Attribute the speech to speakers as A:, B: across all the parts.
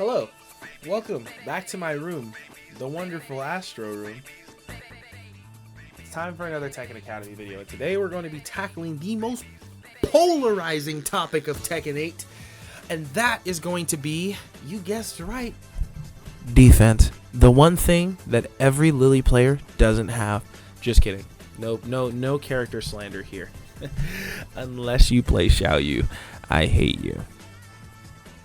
A: Hello, welcome back to my room, the wonderful Astro room. It's time for another Tekken Academy video, and today we're going to be tackling the most polarizing topic of Tekken 8, and that is going to be, you guessed right, defense. The one thing that every Lily player doesn't have. Just kidding. No character slander here. Unless you play Xiaoyu, I hate you.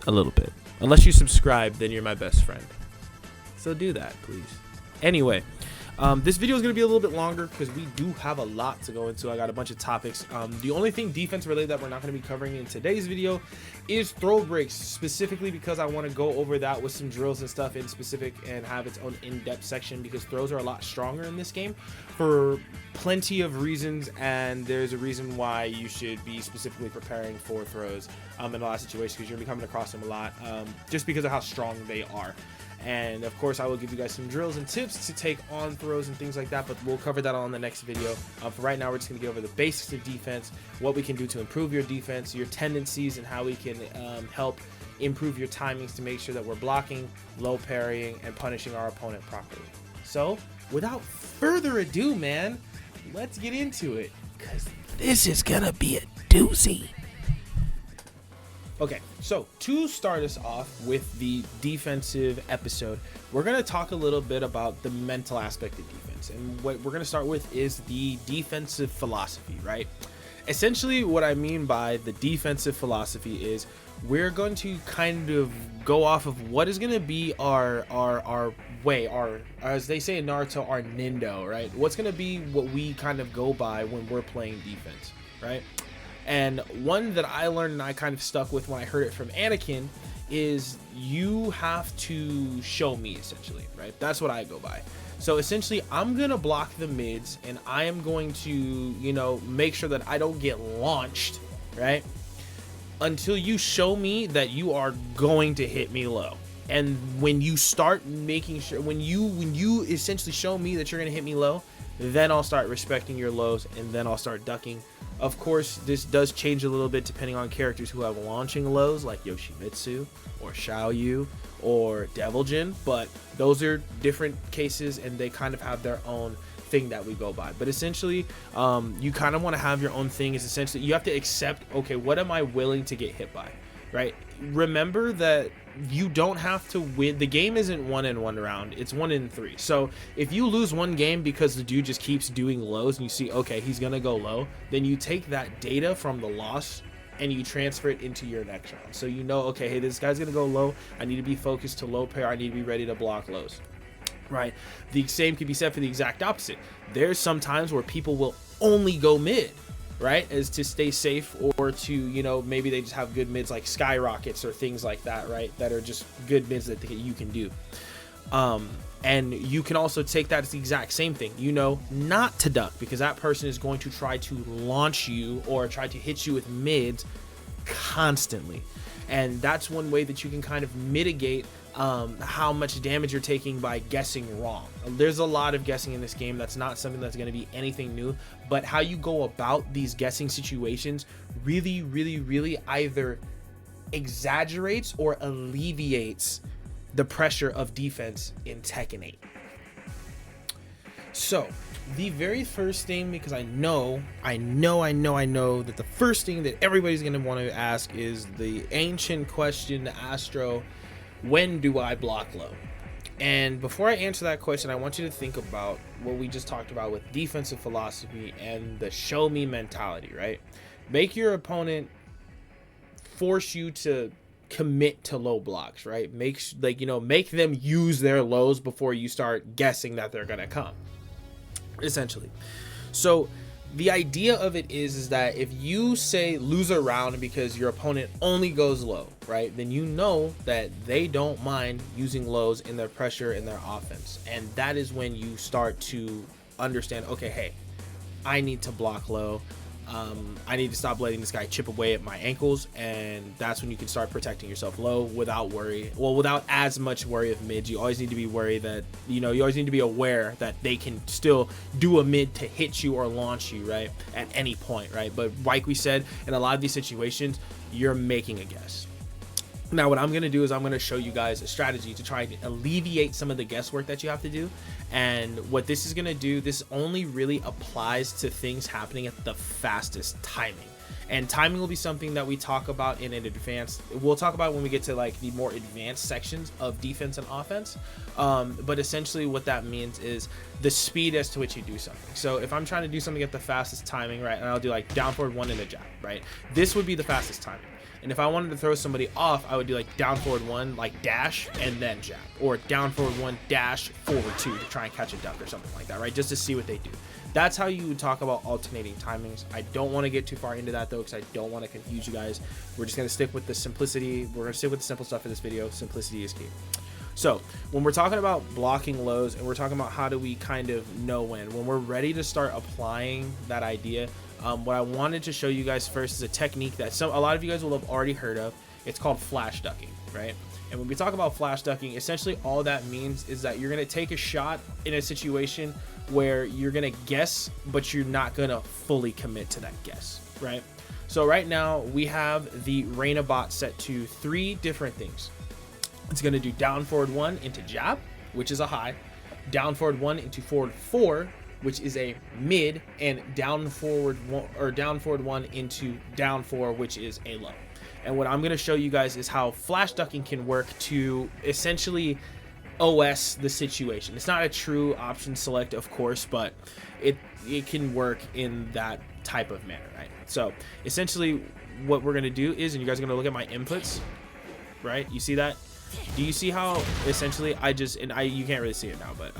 A: A little bit. Unless you subscribe, then you're my best friend. So do that, please. Anyway, this video is going to be a little bit longer because we do have a lot to go into. I got a bunch of topics. The only thing defense related that we're not going to be covering in today's video is throw breaks, specifically because I want to go over that with some drills and stuff in specific and have its own in-depth section, because throws are a lot stronger in this game for plenty of reasons, and there's a reason why you should be specifically preparing for throws in a lot of situations, because you're going to be coming across them a lot just because of how strong they are. And of course, I will give you guys some drills and tips to take on throws and things like that, but we'll cover that on the next video. For right now, we're just going to go over the basics of defense, what we can do to improve your defense, your tendencies, and how we can help improve your timings to make sure that we're blocking, low parrying, and punishing our opponent properly. So without further ado, man, let's get into it, because this is going to be a doozy. Okay, so to start us off with the defensive episode, we're going to talk a little bit about the mental aspect of defense. And what we're going to start with is the defensive philosophy, right? Essentially, what I mean by the defensive philosophy is we're going to kind of go off of what is going to be our way, as they say in Naruto, our nindo, right? What's going to be what we kind of go by when we're playing defense, right? And one that I learned and I kind of stuck with when I heard it from Anakin is you have to show me, essentially, right? That's what I go by. So essentially, I'm going to block the mids, and I am going to, you know, make sure that I don't get launched, right? Until you show me that you are going to hit me low. And when you start making sure, when you essentially show me that you're going to hit me low, then I'll start respecting your lows, and then I'll start ducking. Of course, this does change a little bit depending on characters who have launching lows, like Yoshimitsu or Xiaoyu or Devil Jin, but those are different cases, and they kind of have their own thing that we go by. But essentially, you kind of want to have your own thing. Is essentially you have to accept, okay, what am I willing to get hit by, right? Remember that you don't have to win. The game isn't 1 in 1 round, it's 1 in 3. So if you lose one game because the dude just keeps doing lows and you see, okay, he's gonna go low, then you take that data from the loss and you transfer it into your next round. So you know, okay, hey, this guy's gonna go low, I need to be focused to low pair, I need to be ready to block lows, right? The same could be said for the exact opposite. There's some times where people will only go mid, right, as to stay safe, or to, you know, maybe they just have good mids like skyrockets or things like that, right, that are just good mids that you can do. And you can also take that as the exact same thing, you know, not to duck, because that person is going to try to launch you or try to hit you with mids constantly. And that's one way that you can kind of mitigate how much damage you're taking by guessing wrong. There's a lot of guessing in this game. That's not something that's going to be anything new, but how you go about these guessing situations really either exaggerates or alleviates the pressure of defense in Tekken 8. So the very first thing, because I know that the first thing that everybody's going to want to ask is the ancient question to Astro: when do I block low? And before I answer that question, I want you to think about what we just talked about with defensive philosophy and the show me mentality, right? Make your opponent force you to commit to low blocks, right? Make them use their lows before you start guessing that they're gonna come, essentially. So the idea of it is that if you say lose a round because your opponent only goes low, right, then you know that they don't mind using lows in their pressure and their offense. And that is when you start to understand, okay, hey, I need to block low. I need to stop letting this guy chip away at my ankles, and that's when you can start protecting yourself low without as much worry of mids. You always need to be worried that, you always need to be aware that they can still do a mid to hit you or launch you, right, at any point, right? But like we said, in a lot of these situations, you're making a guess. Now what I'm going to do is I'm going to show you guys a strategy to try to alleviate some of the guesswork that you have to do. And what this is going to do, this only really applies to things happening at the fastest timing. And timing will be something that we talk about in an advanced, we'll talk about when we get to like the more advanced sections of defense and offense. But essentially what that means is the speed as to which you do something. So if I'm trying to do something at the fastest timing, right, and I'll do like down forward 1 and a jab, right, this would be the fastest timing. And if I wanted to throw somebody off, I would do like down forward 1, like dash and then jab, or down forward 1 dash forward 2 to try and catch a duck or something like that, right? Just to see what they do. That's how you would talk about alternating timings. I don't want to get too far into that though, because I don't want to confuse you guys. We're just going to stick with the simplicity. We're going to stick with the simple stuff in this video. Simplicity is key. So when we're talking about blocking lows and we're talking about how do we kind of know when we're ready to start applying that idea, what I wanted to show you guys first is a technique that a lot of you guys will have already heard of. It's called flash ducking, right? And when we talk about flash ducking, essentially all that means is that you're going to take a shot in a situation where you're going to guess, but you're not going to fully commit to that guess, right? So right now we have the Reina bot set to 3 different things. It's going to do down forward 1 into jab, which is a high, down forward 1 into forward 4, which is a mid, and down forward 1 into down 4, which is a low. And what I'm going to show you guys is how flash ducking can work to essentially OS the situation. It's not a true option select, of course, but it can work in that type of manner, right? So essentially what we're going to do is, and you guys are going to look at my inputs, right? You see that? Do you see how essentially you can't really see it now, but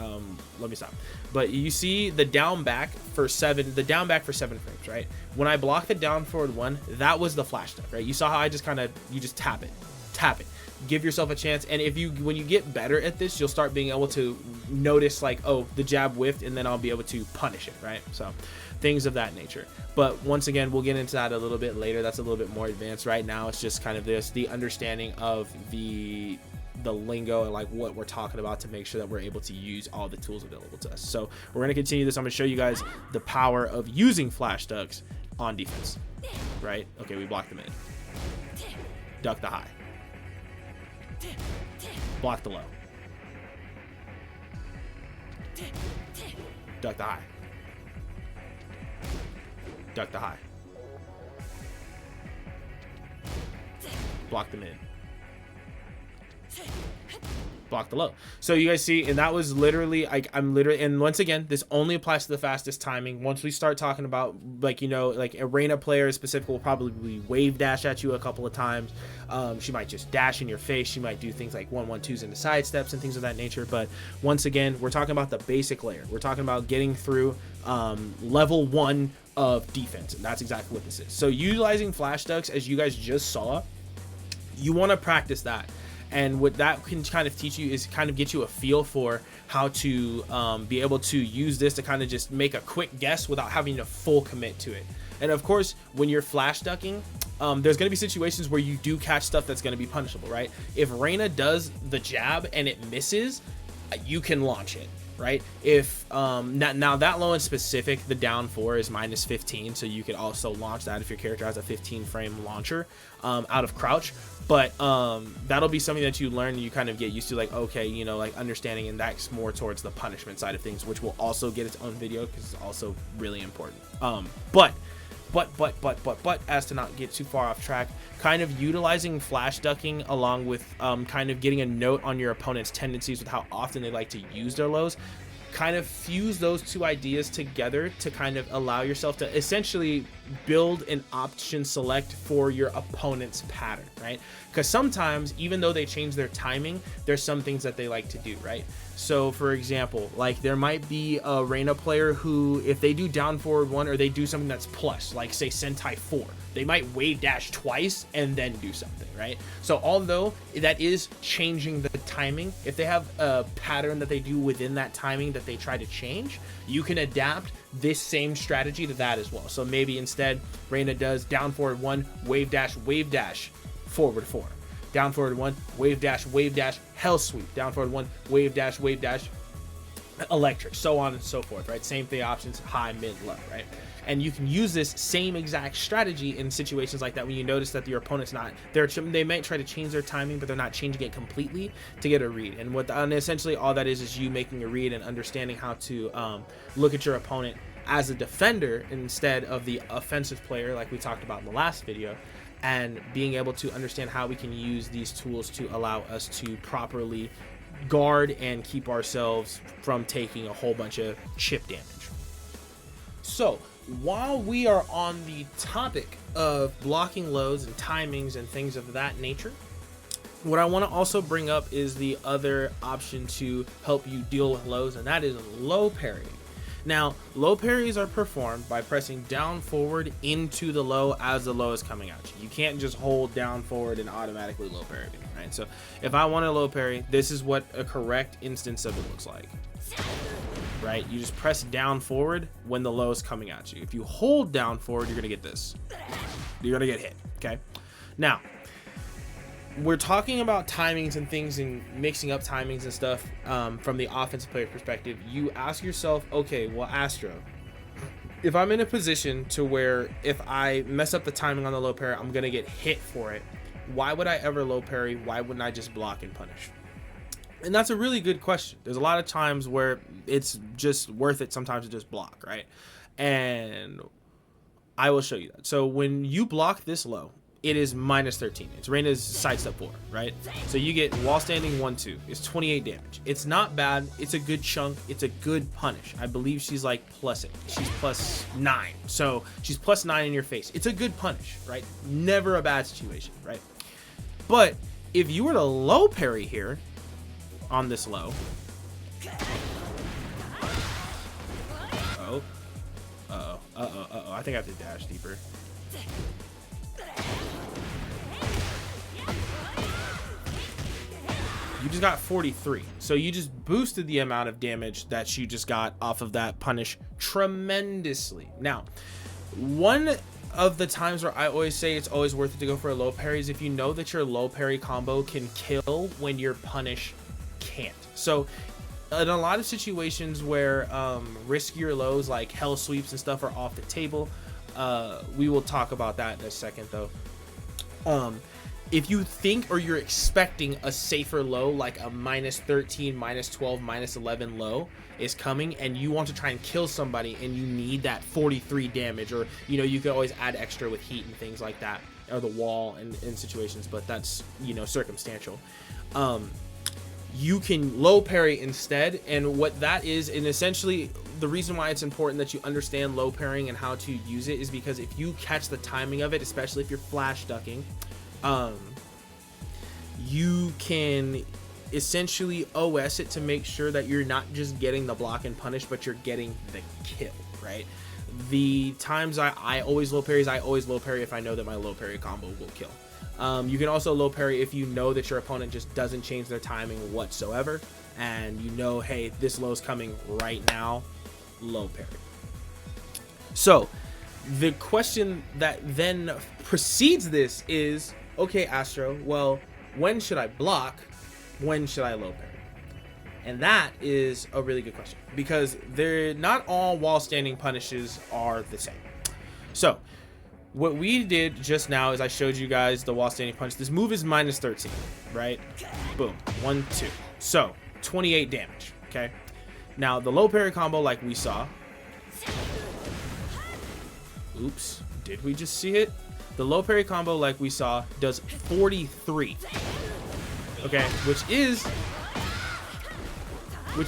A: let me stop. But you see the down back for 7 frames, right? When I block the down forward 1, that was the flash duck, right? You saw how I just you just tap it, give yourself a chance. And when you get better at this, you'll start being able to notice like, oh, the jab whiffed, and then I'll be able to punish it, right? So things of that nature. But once again, we'll get into that a little bit later. That's a little bit more advanced. Right now it's just kind of the understanding of the lingo and like what we're talking about to make sure that we're able to use all the tools available to us. So we're going to continue this. I'm going to show you guys the power of using flash ducks on defense, right? Okay, we block the mid, duck the high, block the low, duck the high, duck the high, block the mid, block the low. So you guys see, and that was literally and once again, this only applies to the fastest timing. Once we start talking about like, you know, like a Reina player specific will probably wave dash at you a couple of times. She might just dash in your face. She might do things like 1-1-2s into side steps and things of that nature. But once again, we're talking about the basic layer. We're talking about getting through level 1 of defense, and that's exactly what this is. So utilizing flash ducks, as you guys just saw, you want to practice that. And what that can kind of teach you is kind of get you a feel for how to be able to use this to kind of just make a quick guess without having to full commit to it. And of course, when you're flash ducking, there's going to be situations where you do catch stuff that's going to be punishable, right? If Reina does the jab and it misses, you can launch it, right? If now that low in specific, the down 4 is -15, so you could also launch that if your character has a 15 frame launcher out of crouch. But that'll be something that you learn and you kind of get used to, like, okay, you know, like understanding, and that's more towards the punishment side of things, which will also get its own video because it's also really important. But as to not get too far off track, kind of utilizing flash ducking along with kind of getting a note on your opponent's tendencies with how often they like to use their lows, kind of fuse those two ideas together to kind of allow yourself to essentially build an option select for your opponent's pattern, right? Because sometimes, even though they change their timing, there's some things that they like to do, right? So for example, like there might be a Reina player who, if they do down forward 1 or they do something that's plus, like say Sentai 4, they might wave dash twice and then do something, right? So although that is changing the timing, if they have a pattern that they do within that timing that they try to change, you can adapt this same strategy to that as well. So maybe instead Reina does down forward 1, wave dash, forward 4. Down forward 1, wave dash, hell sweep. Down forward 1, wave dash, electric, so on and so forth, right? Same thing, options, high, mid, low, right? And you can use this same exact strategy in situations like that when you notice that your opponent's not, they might try to change their timing, but they're not changing it completely to get a read. And essentially all that is you making a read and understanding how to look at your opponent as a defender instead of the offensive player, like we talked about in the last video, and being able to understand how we can use these tools to allow us to properly guard and keep ourselves from taking a whole bunch of chip damage. So while we are on the topic of blocking lows and timings and things of that nature, what I want to also bring up is the other option to help you deal with lows, and that is low parrying. Now, low parries are performed by pressing down forward into the low as the low is coming at you. You can't just hold down forward and automatically low parry, right? So if I want a low parry, this is what a correct instance of it looks like, right? You just press down forward when the low is coming at you. If you hold down forward, you're gonna get this. You're gonna get hit, okay? Now, we're talking about timings and things and mixing up timings and stuff from the offensive player perspective. You ask yourself, okay, well, Astro, if I'm in a position to where if I mess up the timing on the low parry, I'm gonna get hit for it, why would I ever low parry? Why wouldn't I just block and punish? And that's a really good question. There's a lot of times where it's just worth it sometimes to just block, right? And I will show you that. So when you block this low, it is minus 13. It's Reina's sidestep 4, right? So you get wall standing 1-2. It's 28 damage. It's not bad. It's a good chunk. It's a good punish. I believe she's like +8. She's +9. So she's +9 in your face. It's a good punish, right? Never a bad situation, right? But if you were to low parry here on this low, I think I have to dash deeper. You just got 43. So you just boosted the amount of damage that you just got off of that punish tremendously. Now, one of the times where I always say it's always worth it to go for a low parry is if you know that your low parry combo can kill when your punish can't. So in a lot of situations where riskier lows like hell sweeps and stuff are off the table, we will talk about that in a second though. If you think or you're expecting a safer low like a minus 13, minus 12, minus 11 low is coming and you want to try and kill somebody and you need that 43 damage, or you know, you could always add extra with heat and things like that, or the wall in situations, but that's, you know, circumstantial. You can low parry instead, and what that is, and essentially the reason why it's important that you understand low parrying and how to use it is because if you catch the timing of it, especially if you're flash ducking, you can essentially OS it to make sure that you're not just getting the block and punish, but you're getting the kill, right? The times I always low parry is I always low parry if I know that my low parry combo will kill. You can also low parry if you know that your opponent just doesn't change their timing whatsoever, and you know, hey, this low is coming right now, low parry. So the question that then precedes this is, okay, Astro, well, when should I block? When should I low parry? And that is a really good question because they're not all wall standing punishes are the same. So what we did just now is I showed you guys the wall standing punch. This move is minus 13, right? Boom, 1, 2. So 28 damage, okay? Now the low parry combo like we saw. Oops, did we just see it? The low parry combo like we saw does 43, okay? Which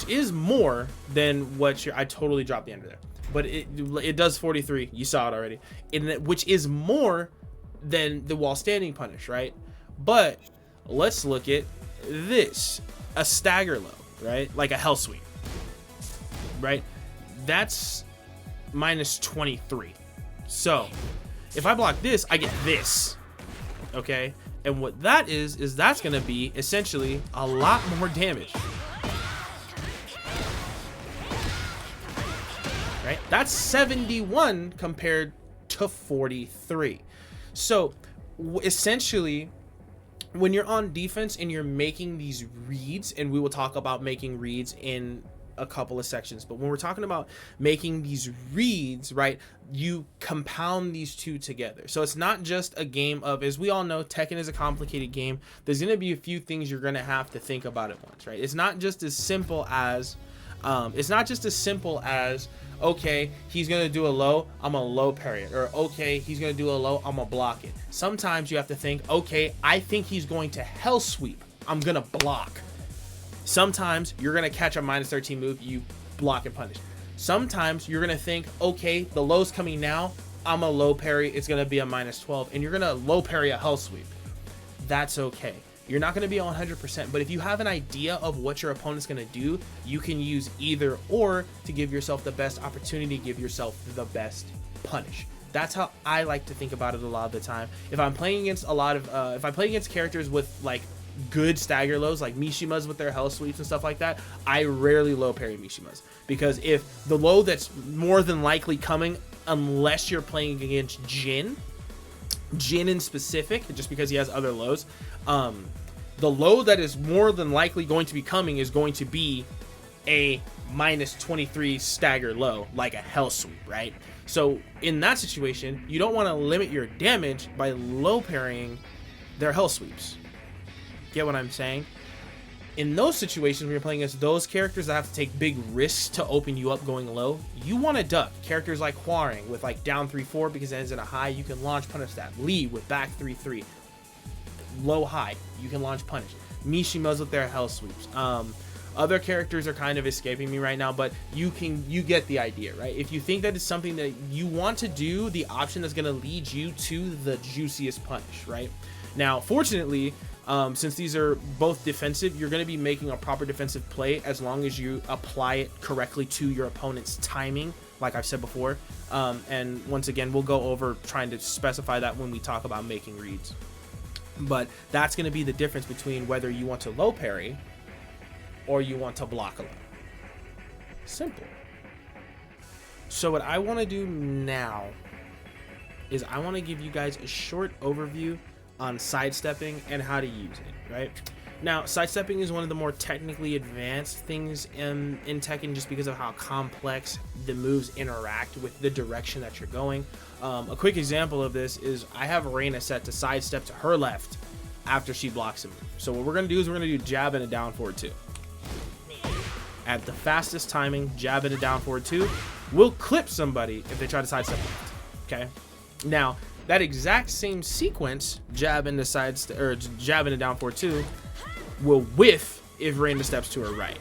A: is more than what I totally dropped the ender there. But it does 43. You saw it already. Which is more than the wall standing punish, right? But let's look at this. A stagger low, right? Like a hell sweep, right? That's minus 23. So if I block this, I get this, okay? And what that is that's going to be essentially a lot more damage. Right? That's 71 compared to 43. So essentially, when you're on defense and you're making these reads, and we will talk about making reads in a couple of sections, but when we're talking about making these reads, right, you compound these two together. So it's not just a game of, as we all know, Tekken is a complicated game. There's going to be a few things you're going to have to think about at once, right? It's not just as simple as okay, he's gonna do a low, I'm a low parry it, or okay, he's gonna do a low, I'm gonna block it. Sometimes you have to think, okay, I think he's going to hell sweep, I'm gonna block. Sometimes you're gonna catch a -13 move, you block and punish. Sometimes you're gonna think, okay, the low's coming now, I'm a low parry, it's gonna be a -12, and you're gonna low parry a hell sweep. That's okay. You're not going to be 100%, but if you have an idea of what your opponent's going to do, you can use either or to give yourself the best opportunity, give yourself the best punish. That's how I like to think about it a lot of the time. If I'm playing against if I play against characters with like good stagger lows, like Mishimas with their hell sweeps and stuff like that, I rarely low parry Mishimas, because if the low that's more than likely coming, unless you're playing against Jin in specific, just because he has other lows, the low that is more than likely going to be coming is going to be a -23 stagger low, like a hell sweep, right? So in that situation, you don't want to limit your damage by low parrying their hell sweeps. Get what I'm saying? In those situations, when you're playing against those characters that have to take big risks to open you up going low, you want to duck. Characters like Hwaring with like down 3-4 because it ends in a high, you can launch punish that. Lee with back 3-3. Low high, you can launch punish. Mishimas with their hell sweeps. Other characters are kind of escaping me right now, but you get the idea, right? If you think that it's something that you want to do, the option that's going to lead you to the juiciest punish, right? Now, fortunately, since these are both defensive, you're going to be making a proper defensive play as long as you apply it correctly to your opponent's timing, like I've said before. And once again, we'll go over trying to specify that when we talk about making reads. But that's going to be the difference between whether you want to low parry or you want to block a low. Simple. So what I want to do now is I want to give you guys a short overview on sidestepping and how to use it, right? Now, sidestepping is one of the more technically advanced things in Tekken, just because of how complex the moves interact with the direction that you're going. A quick example of this is I have Reina set to sidestep to her left after she blocks a move. So what we're going to do is we're going to do jab and a down forward 2. At the fastest timing, jab and a down forward 2 will clip somebody if they try to sidestep left. Okay? Now, that exact same sequence, jab and a down forward 2, will whiff if Reina steps to her right.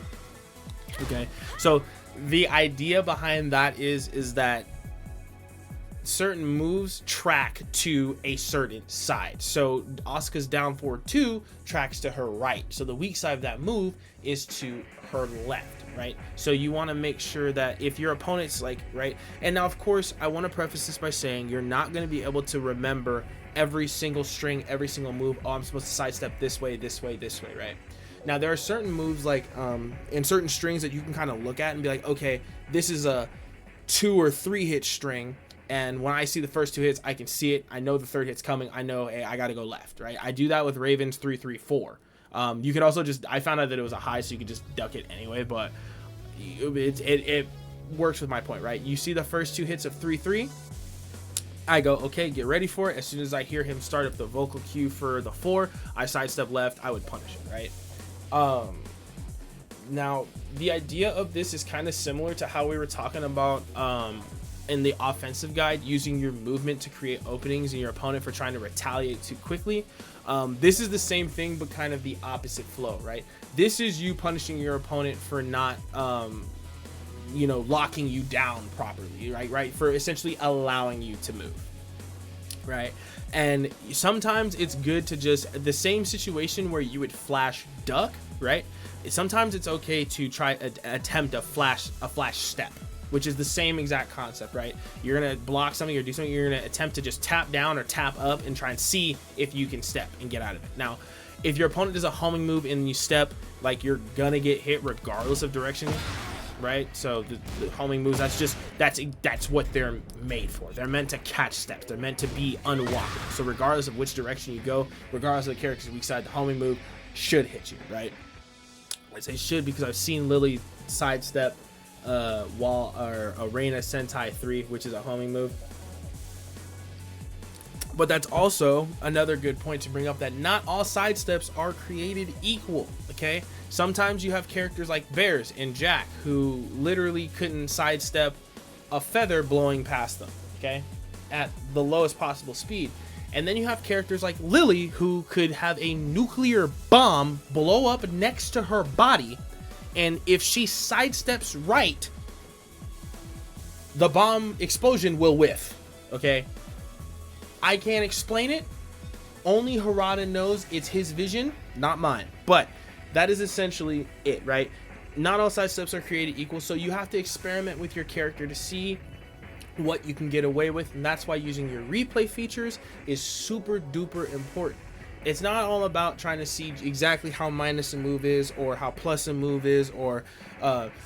A: Okay, so the idea behind that is that certain moves track to a certain side. So Asuka's down forward 2 tracks to her right. So the weak side of that move is to her left, right? So you want to make sure that if your opponent's like right, and now of course I want to preface this by saying you're not going to be able to remember every single string, every single move. Oh, I'm supposed to sidestep this way, this way, this way, right? Now there are certain moves like in certain strings that you can kind of look at and be like, okay, this is a 2 or 3 hit string, and when I see the first 2 hits, I can see it. I know the third hit's coming. I know, hey, I got to go left, right? I do that with Raven's 3-3-4. You could also just, I found out that it was a high, so you could just duck it anyway, but it works with my point, right? You see the first 2 hits of 3-3, I go, okay, get ready for it. As soon as I hear him start up the vocal cue for the 4, I sidestep left, I would punish it, right? Now, the idea of this is kind of similar to how we were talking about in the offensive guide, using your movement to create openings in your opponent for trying to retaliate too quickly. This is the same thing, but kind of the opposite flow, right? This is you punishing your opponent for not, locking you down properly, right? For essentially allowing you to move, right? And sometimes it's good to just, the same situation where you would flash duck, right? Sometimes it's okay to try attempt a flash step, which is the same exact concept, right? You're gonna block something or do something, you're gonna attempt to just tap down or tap up and try and see if you can step and get out of it. Now, if your opponent does a homing move and you step, like, you're gonna get hit regardless of direction, right? So the homing moves, that's what they're made for. They're meant to catch steps. They're meant to be unwalkable. So regardless of which direction you go, regardless of the character's weak side, the homing move should hit you, right? I say should because I've seen Lily sidestep while Arena Sentai 3, which is a homing move. But that's also another good point to bring up, that not all sidesteps are created equal, okay? Sometimes you have characters like Bears and Jack who literally couldn't sidestep a feather blowing past them, okay, at the lowest possible speed. And then you have characters like Lily who could have a nuclear bomb blow up next to her body, and if she sidesteps right, the bomb explosion will whiff, okay? I can't explain it. Only Harada knows. It's his vision, not mine. But that is essentially it, right? Not all sidesteps are created equal, so you have to experiment with your character to see what you can get away with, and that's why using your replay features is super duper important. It's not all about trying to see exactly how minus a move is or how plus a move is, or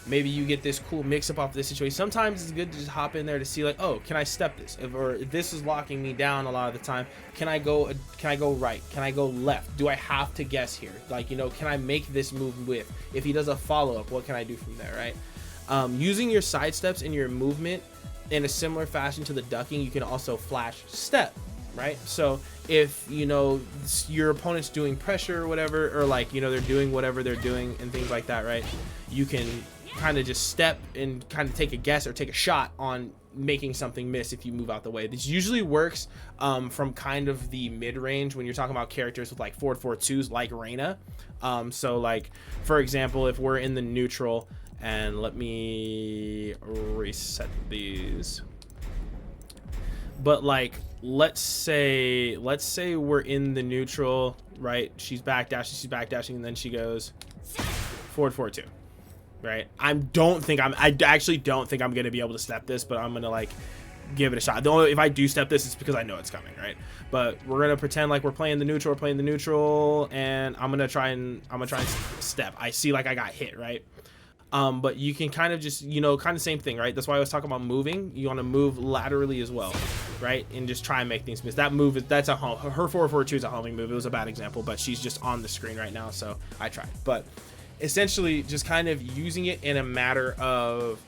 A: maybe you get this cool mix up off this situation. Sometimes it's good to just hop in there to see, like, oh, can I step this? Or if this is locking me down a lot of the time, can I go right? Can I go left? Do I have to guess here? Like, you know, can I make this move with? If he does a follow-up, what can I do from there, right? Using your side steps in your movement in a similar fashion to the ducking, you can also flash step, right? So if, you know, your opponent's doing pressure or whatever, or like, you know, they're doing whatever they're doing and things like that, right, you can kind of just step and kind of take a guess or take a shot on making something miss if you move out the way. This usually works from kind of the mid-range when you're talking about characters with like 4-4-2s like Reina. So like, for example, if we're in the neutral, and let me reset these, but like, let's say we're in the neutral, right? She's backdashing, and then she goes forward 4-2, right? I actually don't think I'm gonna be able to step this, but I'm gonna like give it a shot. If I do step this, it's because I know it's coming, right? But we're gonna pretend like we're playing the neutral, and I'm gonna try and step. I see like I got hit, right? But you can kind of just, you know, kind of same thing, right? That's why I was talking about moving. You want to move laterally as well, right? And just try and make things miss. That move, that's a home. Her 4-4-2 is a homing move. It was a bad example, but she's just on the screen right now, so I tried. But essentially, just kind of using it in a matter of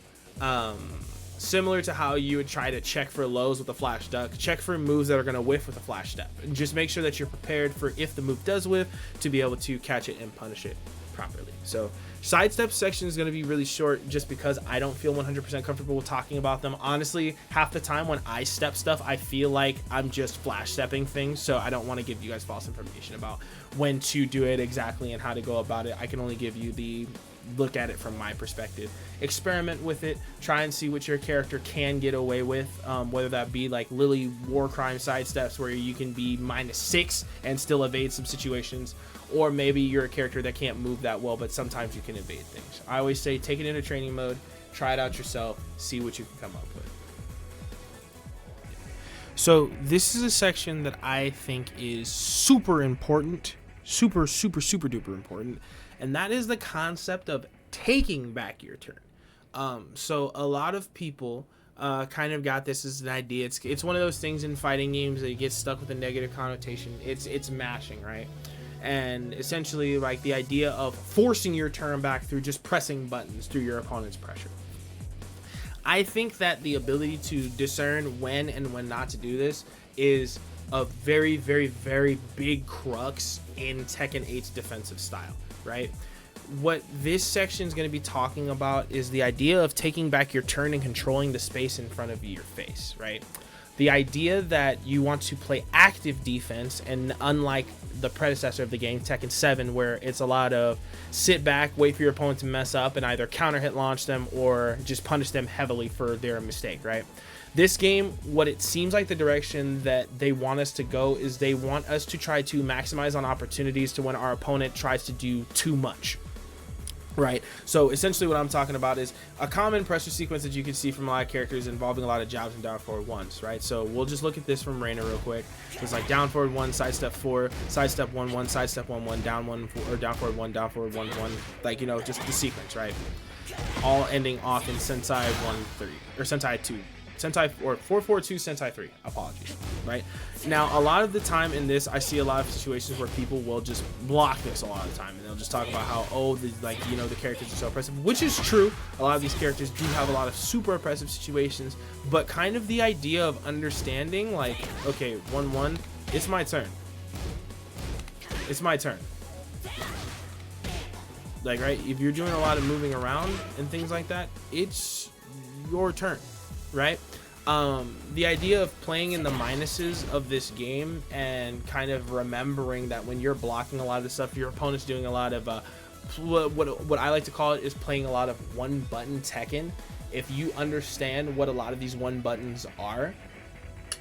A: similar to how you would try to check for lows with a flash duck, check for moves that are going to whiff with a flash step, and just make sure that you're prepared for, if the move does whiff, to be able to catch it and punish it properly. So sidestep section is going to be really short just because I don't feel 100% comfortable with talking about them. Honestly, half the time when I step stuff, I feel like I'm just flash stepping things, so I don't want to give you guys false information about when to do it exactly and how to go about it. I can only give you the look at it from my perspective. Experiment with it, try and see what your character can get away with, whether that be like Lily war crime sidesteps where you can be -6 and still evade some situations, or maybe you're a character that can't move that well, but sometimes you can evade things. I always say take it into training mode, try it out yourself, see what you can come up with. So this is a section that I think is super important, super duper important, and that is the concept of taking back your turn. So a lot of people kind of got this as an idea. It's one of those things in fighting games that you get stuck with a negative connotation. It's mashing, right? And essentially like the idea of forcing your turn back through just pressing buttons through your opponent's pressure. I think that the ability to discern when and when not to do this is a very big crux in Tekken 8's defensive style, right? What this section is going to be talking about is the idea of taking back your turn and controlling the space in front of your face, right? The idea that you want to play active defense, and unlike the predecessor of the game, Tekken 7, where it's a lot of sit back, wait for your opponent to mess up, and either counter hit launch them or just punish them heavily for their mistake, right? This game, what it seems like the direction that they want us to go is they want us to try to maximize on opportunities to when our opponent tries to do too much. Right, so essentially what I'm talking about is a common pressure sequence that you can see from a lot of characters involving a lot of jabs and down forward ones, right? So we'll just look at this from Reina real quick. It's like down forward 1, sidestep 4, sidestep 1-1, sidestep 1-1, down 1, or down forward 1, down forward 1-1, like, you know, just the sequence, right? All ending off in Sentai 1-3 or Sentai 2 Sentai, or 442 Sentai 3, apologies, right? Now, a lot of the time in this, I see a lot of situations where people will just block this a lot of the time, and they'll just talk about how, oh, the characters are so oppressive, which is true. A lot of these characters do have a lot of super oppressive situations, but kind of the idea of understanding, like, okay, 1-1, it's my turn. It's my turn. Like, right, if you're doing a lot of moving around and things like that, it's your turn, right? The idea of playing in the minuses of this game and kind of remembering that when you're blocking a lot of the stuff, your opponent's doing a lot of what I like to call it is playing a lot of one button Tekken. If you understand what a lot of these one buttons are,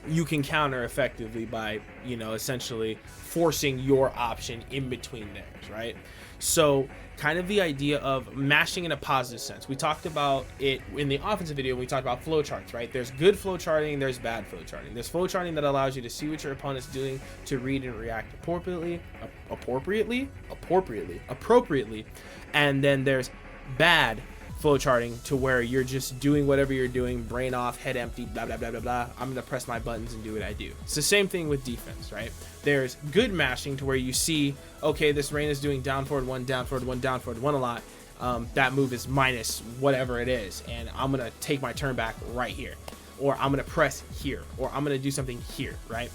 A: you can counter effectively by, you know, essentially forcing your option in between theirs, right? So kind of the idea of mashing in a positive sense. We talked about it in the offensive video. We talked about flowcharts, right? There's good flowcharting, there's bad flowcharting. There's flowcharting that allows you to see what your opponent's doing, to read and react appropriately, and then there's bad flowcharting to where you're just doing whatever you're doing, brain off, head empty, blah blah blah blah blah. I'm gonna press my buttons and do what I do. It's the same thing with defense, right? There's good mashing to where you see, okay, this Reina's doing down forward one, down forward one, down forward one a lot. That move is minus whatever it is, and I'm gonna take my turn back right here, or I'm gonna press here, or I'm gonna do something here, right?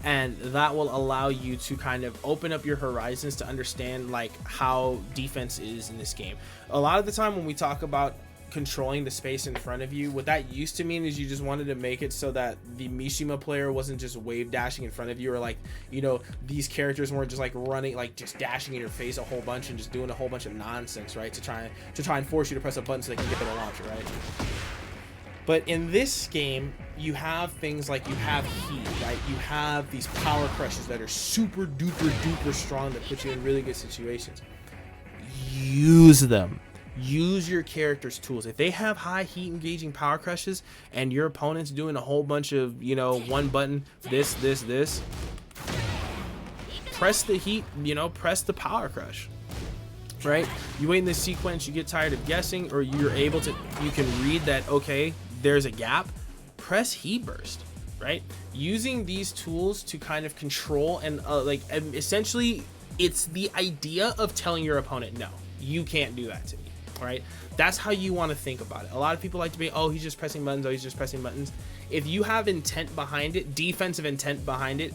A: And that will allow you to kind of open up your horizons to understand like how defense is in this game. A lot of the time when we talk about controlling the space in front of you, what that used to mean is you just wanted to make it so that the Mishima player wasn't just wave dashing in front of you, or like, you know, these characters weren't just like running, like just dashing in your face a whole bunch and just doing a whole bunch of nonsense, right, to try and force you to press a button so they can get their launcher, right? But in this game, you have things like, you have heat, right? You have these power crushes that are super duper duper strong that put you in really good situations. Use them. Use your character's tools. If they have high heat engaging power crushes and your opponent's doing a whole bunch of, you know, one button, this, press the heat, you know, press the power crush. Right? You wait in this sequence, you get tired of guessing, or you're able to, you can read that, okay, there's a gap, press heat burst, right? Using these tools to kind of control and essentially it's the idea of telling your opponent, no, you can't do that to me, right? That's how you want to think about it. A lot of people like to be, oh, he's just pressing buttons, oh, he's just pressing buttons. If you have intent behind it, defensive intent behind it,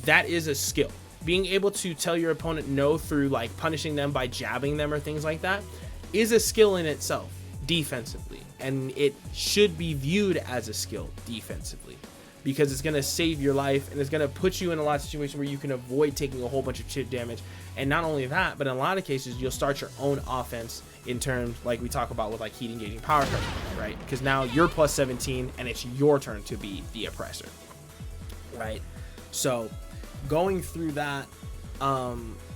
A: that is a skill. Being able to tell your opponent no through like punishing them by jabbing them or things like that is a skill in itself defensively, and it should be viewed as a skill defensively because it's going to save your life and it's going to put you in a lot of situations where you can avoid taking a whole bunch of chip damage. And not only that, but in a lot of cases you'll start your own offense in terms like we talk about with like heat engaging power crush, right? Because now you're plus 17 and it's your turn to be the oppressor, right? So going through that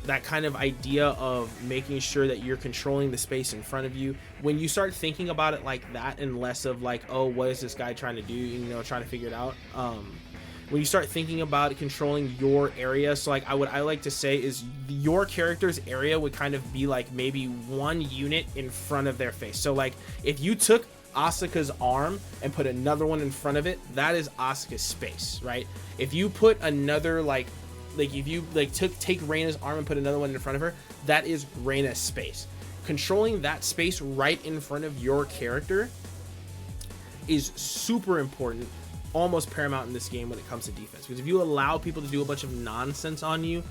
A: that kind of idea of making sure that you're controlling the space in front of you, when you start thinking about it like that and less of like, oh, what is this guy trying to do, you know, trying to figure it out, when you start thinking about it, controlling your area, so like I like to say is your character's area would kind of be like maybe one unit in front of their face. So like if you took Asuka's arm and put another one in front of it, that is Asuka's space, right? If you put another like if you like take Reina's arm and put another one in front of her, that is Reina's space. Controlling that space right in front of your character is super important, almost paramount in this game when it comes to defense, because if you allow people to do a bunch of nonsense on you,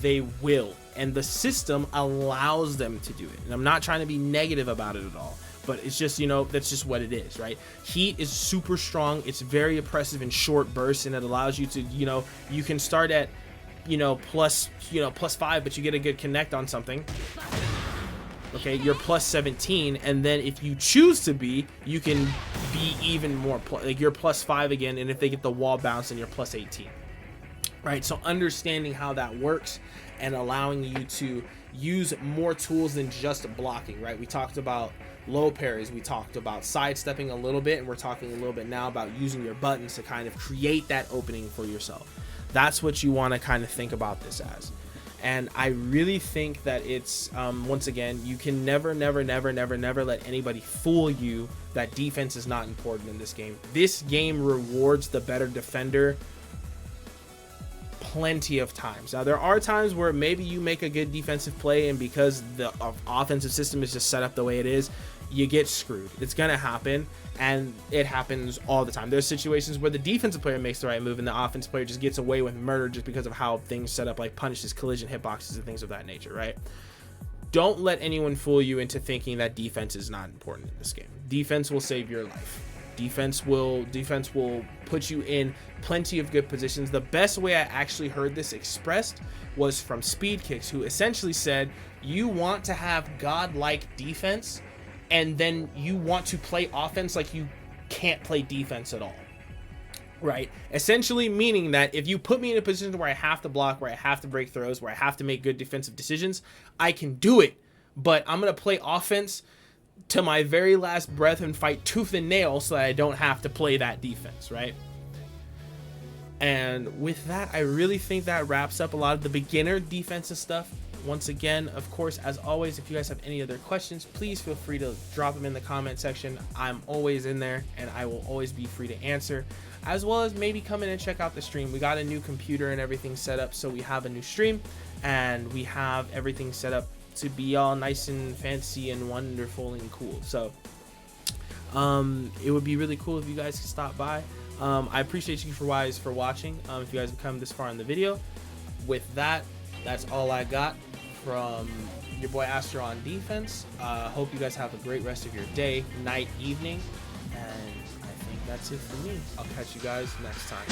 A: they will, and the system allows them to do it. And I'm not trying to be negative about it at all, but it's just, you know, that's just what it is, right? Heat is super strong, it's very oppressive in short bursts, and it allows you to, you know, you can start at, plus 5, but you get a good connect on something, okay, you're plus 17, and then if you choose to be, you can be even more, like you're plus 5 again, and if they get the wall bounce, then you're plus 18, right? So understanding how that works and allowing you to use more tools than just blocking, right? We talked about low parries, we talked about sidestepping a little bit, and we're talking a little bit now about using your buttons to kind of create that opening for yourself. That's what you want to kind of think about this as. And I really think that it's once again, you can never let anybody fool you that defense is not important in this game. This game rewards the better defender plenty of times. Now there are times where maybe you make a good defensive play, and because the offensive system is just set up the way it is, you get screwed. It's gonna happen, and it happens all the time. There's situations where the defensive player makes the right move and the offensive player just gets away with murder just because of how things set up, like punishes, collision hitboxes, and things of that nature, right? Don't let anyone fool you into thinking that defense is not important in this game. Defense will save your life. Defense will put you in plenty of good positions. The best way I actually heard this expressed was from Speed Kicks, who essentially said, you want to have godlike defense, and then you want to play offense like you can't play defense at all, right? Essentially meaning that if you put me in a position where I have to block, where I have to break throws, where I have to make good defensive decisions, I can do it, but I'm going to play offense to my very last breath and fight tooth and nail so that I don't have to play that defense, right? And with that, I really think that wraps up a lot of the beginner defensive stuff. Once again, of course, as always, if you guys have any other questions, please feel free to drop them in the comment section. I'm always in there, and I will always be free to answer, as well as maybe come in and check out the stream. We got a new computer and everything set up, so we have a new stream, and we have everything set up to be all nice and fancy and wonderful and cool. So it would be really cool if you guys could stop by. I appreciate you for watching. If you guys have come this far in the video. With that, that's all I got from your boy Astro on defense. Hope you guys have a great rest of your day, night, evening, and I think that's it for me. I'll catch you guys next time.